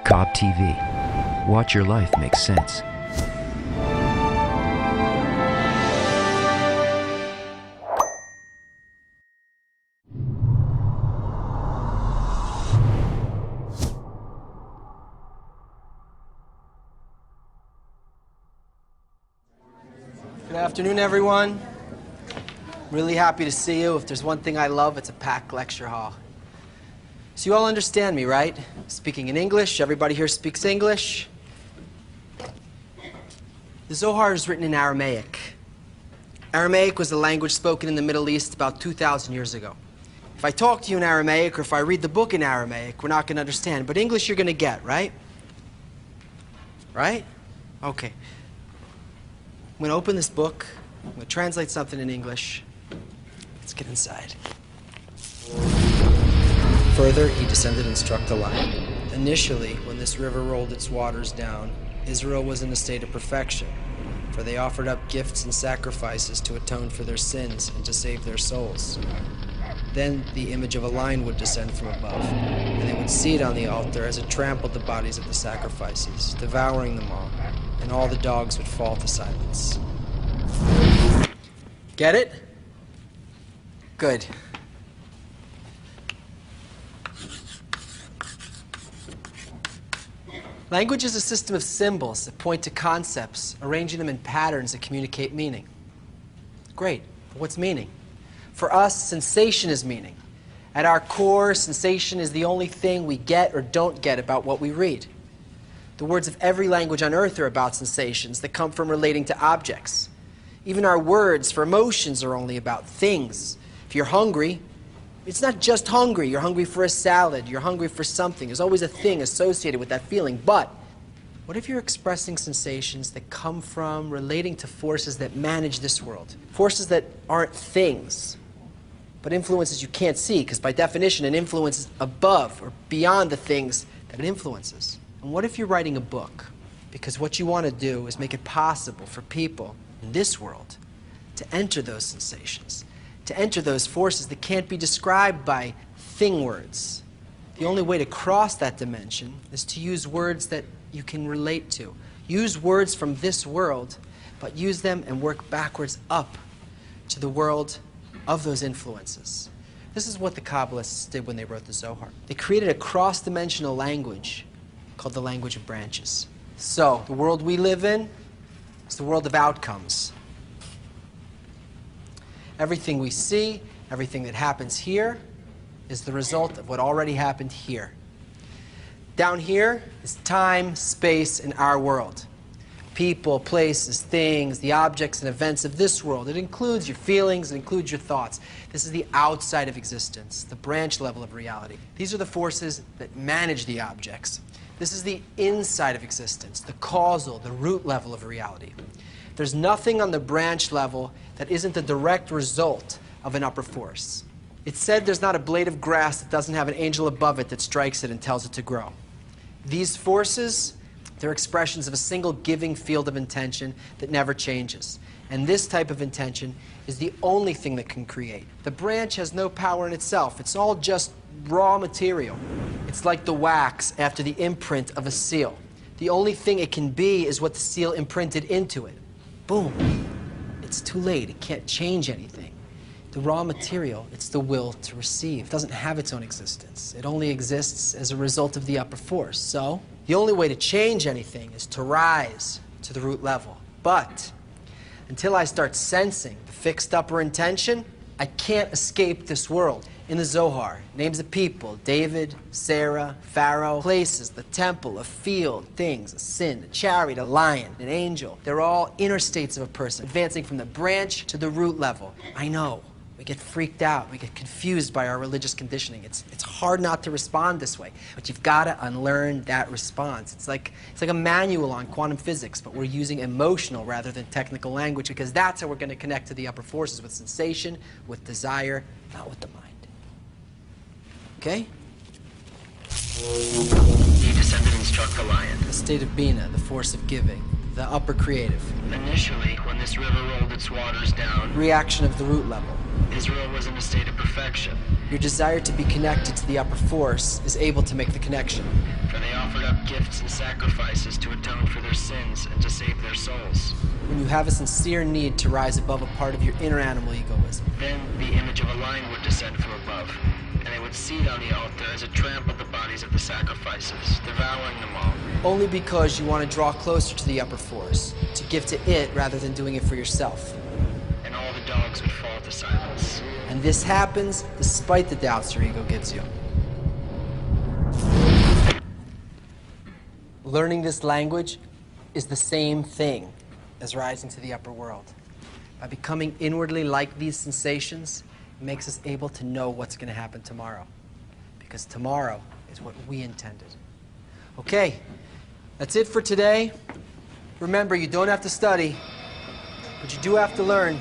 Cobb TV. Watch your life make sense. Good afternoon, everyone. Really happy to see you. If there's one thing I love, it's a packed lecture hall. So you all understand me, right? Speaking in English, everybody here speaks English. The Zohar is written in Aramaic. Aramaic was the language spoken in the Middle East about 2,000 years ago. If I talk to you in Aramaic or if I read the book in Aramaic, we're not going to understand. But English you're going to get, right? Right? Okay. I'm going to open this book. I'm going to translate something in English. Let's get inside. Further, he descended and struck the lion. Initially, when this river rolled its waters down, Israel was in a state of perfection, for they offered up gifts and sacrifices to atone for their sins and to save their souls. Then the image of a lion would descend from above, and they would see it on the altar as it trampled the bodies of the sacrifices, devouring them all, and all the dogs would fall to silence. Get it? Good. Language is a system of symbols that point to concepts, arranging them in patterns that communicate meaning. Great. But what's meaning? For us, sensation is meaning. At our core, sensation is the only thing we get or don't get about what we read. The words of every language on earth are about sensations that come from relating to objects. Even our words for emotions are only about things. If you're hungry, it's not just hungry. You're hungry for a salad. You're hungry for something. There's always a thing associated with that feeling. But what if you're expressing sensations that come from relating to forces that manage this world? Forces that aren't things, but influences you can't see, because by definition, an influence is above or beyond the things that it influences. And what if you're writing a book? Because what you want to do is make it possible for people in this world to enter those sensations, to enter those forces that can't be described by thing words. The only way to cross that dimension is to use words that you can relate to. Use words from this world, but use them and work backwards up to the world of those influences. This is what the Kabbalists did when they wrote the Zohar. They created a cross-dimensional language called the language of branches. So, the world we live in is the world of outcomes. Everything we see, everything that happens here, is the result of what already happened here. Down here is time, space, and our world. People, places, things, the objects and events of this world. It includes your feelings, it includes your thoughts. This is the outside of existence, the branch level of reality. These are the forces that manage the objects. This is the inside of existence, the causal, the root level of reality. There's nothing on the branch level that isn't the direct result of an upper force. It's said there's not a blade of grass that doesn't have an angel above it that strikes it and tells it to grow. These forces, they're expressions of a single giving field of intention that never changes. And this type of intention is the only thing that can create. The branch has no power in itself. It's all just raw material. It's like the wax after the imprint of a seal. The only thing it can be is what the seal imprinted into it. Boom. It's too late. It can't change anything. The raw material, it's the will to receive. It doesn't have its own existence. It only exists as a result of the upper force. So, the only way to change anything is to rise to the root level. But until I start sensing the fixed upper intention, I can't escape this world. In the Zohar, names of people, David, Sarah, Pharaoh, places, the temple, a field, things, a sin, a chariot, a lion, an angel. They're all inner states of a person, advancing from the branch to the root level. I know. We get freaked out. We get confused by our religious conditioning. It's hard not to respond this way, but you've got to unlearn that response. It's like a manual on quantum physics, but we're using emotional rather than technical language, because that's how we're going to connect to the upper forces, with sensation, with desire, not with the mind. Okay? He descended and struck the lion. The state of Bina, the force of giving, the upper creative. Initially, when this river rolled its waters down, Reaction of the root level. Israel was in a state of perfection, Your desire to be connected to the upper force is able to make the connection. for they offered up gifts and sacrifices to atone for their sins and to save their souls. When you have a sincere need to rise above a part of your inner animal egoism, Then the image of a lion would descend from above, and they would seat on the altar as it trampled the bodies of the sacrifices, devouring them all. only because you want to draw closer to the upper force, to give to it rather than doing it for yourself. And all the dogs would fall to silence. And this happens despite the doubts your ego gives you. Learning this language is the same thing as rising to the upper world. By becoming inwardly like these sensations, it makes us able to know what's going to happen tomorrow. Because tomorrow is what we intended. Okay, that's it for today. Remember, you don't have to study, but you do have to learn.